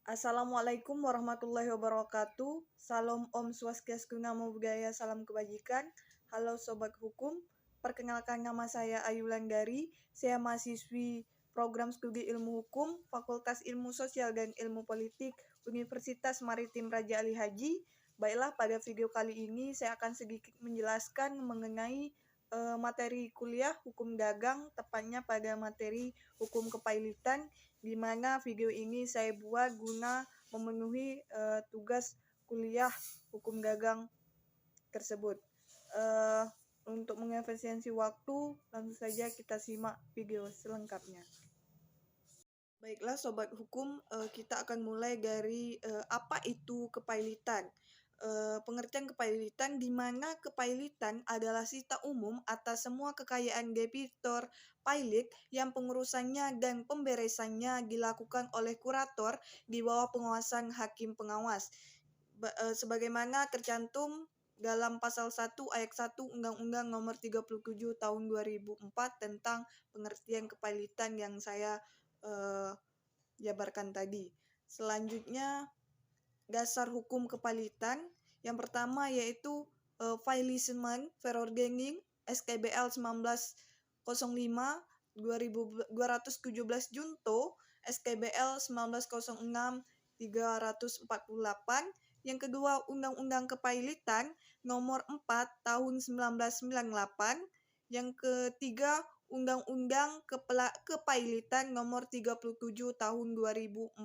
Assalamualaikum warahmatullahi wabarakatuh. Salam Om Swastiastu, Namo Buddhaya, salam kebajikan. Halo Sobat Hukum, perkenalkan nama saya Ayu Landari. Saya mahasiswi program studi ilmu hukum, Fakultas Ilmu Sosial dan Ilmu Politik, Universitas Maritim Raja Ali Haji. Baiklah, pada video kali ini saya akan sedikit menjelaskan mengenai materi kuliah hukum dagang, tepatnya pada materi hukum kepailitan, di mana video ini saya buat guna memenuhi tugas kuliah hukum dagang tersebut. Untuk mengefisiensi waktu, langsung saja kita simak video selengkapnya. Baiklah Sobat Hukum, kita akan mulai dari apa itu kepailitan. Pengertian kepailitan, di mana kepailitan adalah sita umum atas semua kekayaan debitor pailit yang pengurusannya dan pemberesannya dilakukan oleh kurator di bawah pengawasan hakim pengawas. Sebagaimana tercantum dalam pasal 1 ayat 1 Undang-Undang Nomor 37 Tahun 2004 tentang pengertian kepailitan yang saya jabarkan tadi. Selanjutnya, dasar hukum kepailitan yang pertama yaitu Faillissement Verordening SKBL 1905 217 Junto SKBL 1906 348. Yang kedua, Undang-Undang Kepailitan Nomor 4 Tahun 1998. Yang ketiga, Undang-Undang Kepailitan Nomor 37 Tahun 2004.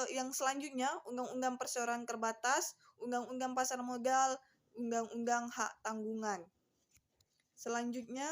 Yang selanjutnya, Undang-Undang Perseroan Terbatas, Undang-Undang Pasar Modal, Undang-Undang Hak Tanggungan. Selanjutnya,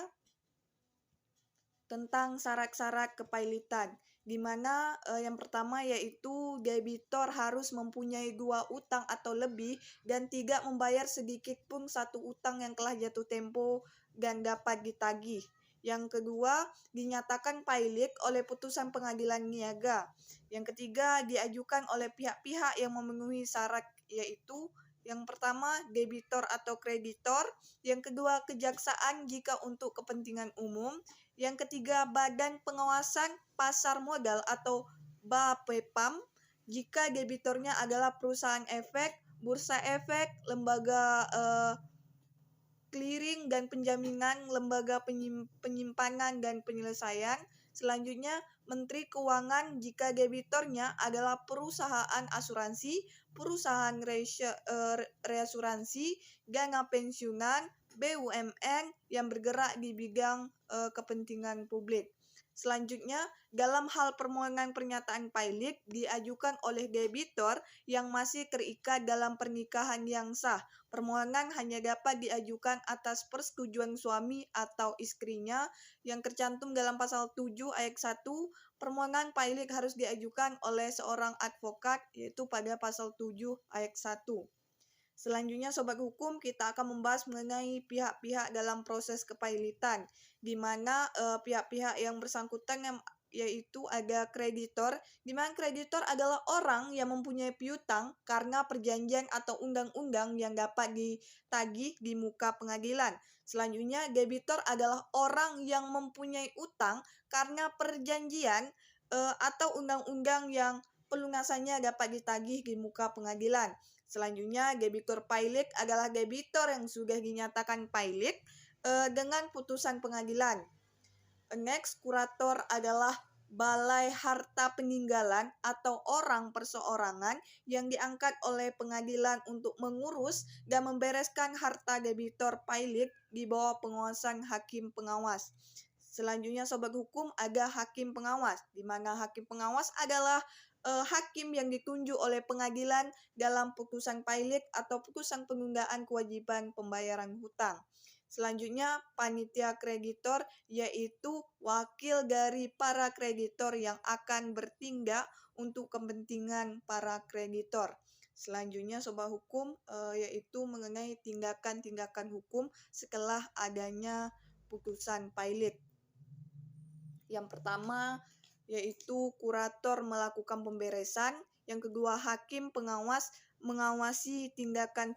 tentang syarat-syarat kepailitan, di mana yang pertama yaitu debitor harus mempunyai 2 utang atau lebih dan tidak membayar sedikit pun 1 utang yang telah jatuh tempo dan dapat ditagih. Yang kedua, dinyatakan pailit oleh putusan pengadilan niaga. Yang ketiga, diajukan oleh pihak-pihak yang memenuhi syarat, yaitu yang pertama, debitor atau kreditor. Yang kedua, kejaksaan jika untuk kepentingan umum. Yang ketiga, Badan Pengawasan Pasar Modal atau BAPEPAM jika debitornya adalah perusahaan efek, bursa efek, lembaga clearing dan penjaminan, lembaga penyimpanan dan penyelesaian. Selanjutnya, Menteri Keuangan jika debitornya adalah perusahaan asuransi, perusahaan reasuransi, dana pensiunan, BUMN yang bergerak di bidang kepentingan publik. Selanjutnya, dalam hal permohonan pernyataan pailit diajukan oleh debitor yang masih terikat dalam pernikahan yang sah. Permohonan hanya dapat diajukan atas persetujuan suami atau istrinya yang tercantum dalam pasal 7 ayat 1. Permohonan pailit harus diajukan oleh seorang advokat, yaitu pada pasal 7 ayat 1. Selanjutnya Sobat Hukum, kita akan membahas mengenai pihak-pihak dalam proses kepailitan, di mana pihak-pihak yang bersangkutan yaitu ada kreditor, di mana kreditor adalah orang yang mempunyai piutang karena perjanjian atau undang-undang yang dapat ditagih di muka pengadilan. Selanjutnya, debitor adalah orang yang mempunyai utang karena perjanjian atau undang-undang yang pelunasannya dapat ditagih di muka pengadilan. Selanjutnya, debitor pailit adalah debitor yang sudah dinyatakan pailit dengan putusan pengadilan. Next, kurator adalah balai harta peninggalan atau orang perseorangan yang diangkat oleh pengadilan untuk mengurus dan membereskan harta debitor pailit di bawah pengawasan hakim pengawas. Selanjutnya Sobat Hukum, ada hakim pengawas, di mana hakim pengawas adalah hakim yang ditunjuk oleh pengadilan dalam putusan pailit atau putusan penundaan kewajiban pembayaran hutang. Selanjutnya, panitia kreditor yaitu wakil dari para kreditor yang akan bertindak untuk kepentingan para kreditor. Selanjutnya Sobat Hukum yaitu mengenai tindakan-tindakan hukum setelah adanya putusan pailit. Yang pertama yaitu kurator melakukan pemberesan. Yang kedua, hakim pengawas mengawasi tindakan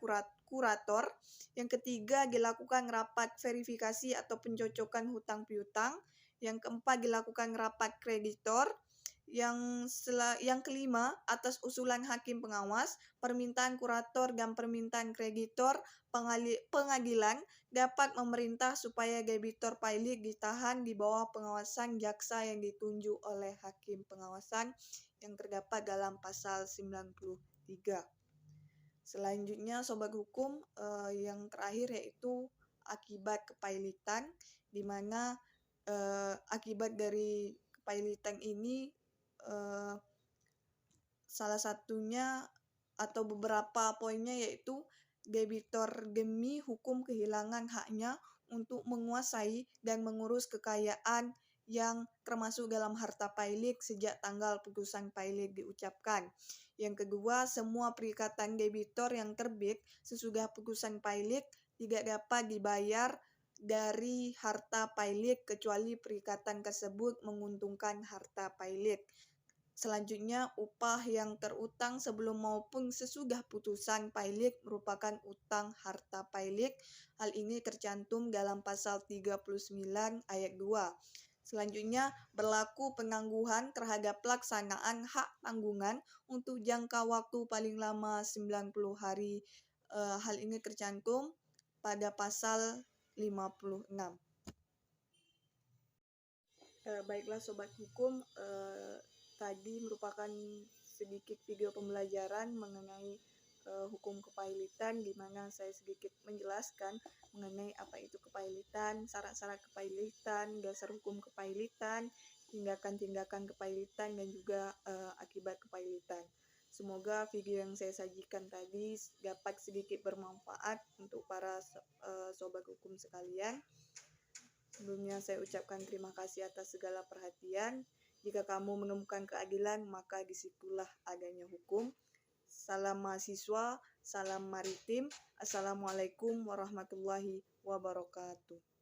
kurator. Yang ketiga, dilakukan rapat verifikasi atau pencocokan hutang piutang. Yang keempat, dilakukan rapat kreditor. Yang kelima, atas usulan hakim pengawas, permintaan kurator dan permintaan kreditor, pengadilan dapat memerintah supaya debitur pailik ditahan di bawah pengawasan jaksa yang ditunjuk oleh hakim pengawasan yang terdapat dalam pasal 93. Selanjutnya sobat hukum, yang terakhir yaitu akibat kepailitan, di mana akibat dari kepailitan ini salah satunya atau beberapa poinnya yaitu debitur demi hukum kehilangan haknya untuk menguasai dan mengurus kekayaan yang termasuk dalam harta pailik sejak tanggal putusan pailik diucapkan. Yang kedua, semua perikatan debitur yang terbit sesudah putusan pailik tidak dapat dibayar dari harta pailik kecuali perikatan tersebut menguntungkan harta pailik. Selanjutnya, upah yang terutang sebelum maupun sesudah putusan pailik merupakan utang harta pailik. Hal ini tercantum dalam pasal 39 ayat 2. Selanjutnya, berlaku penangguhan terhadap pelaksanaan hak tanggungan untuk jangka waktu paling lama 90 hari. Hal ini tercantum pada pasal 56. Baiklah sobat hukum, tadi merupakan sedikit video pembelajaran mengenai hukum kepailitan, di mana saya sedikit menjelaskan mengenai apa itu kepailitan, syarat-syarat kepailitan, dasar hukum kepailitan, tindakan-tindakan kepailitan, dan juga akibat kepailitan. Semoga video yang saya sajikan tadi dapat sedikit bermanfaat untuk para sobat hukum sekalian. Sebelumnya saya ucapkan terima kasih atas segala perhatian. Jika kamu menemukan keadilan, maka disitulah adanya hukum. Salam mahasiswa, salam maritim. Assalamualaikum warahmatullahi wabarakatuh.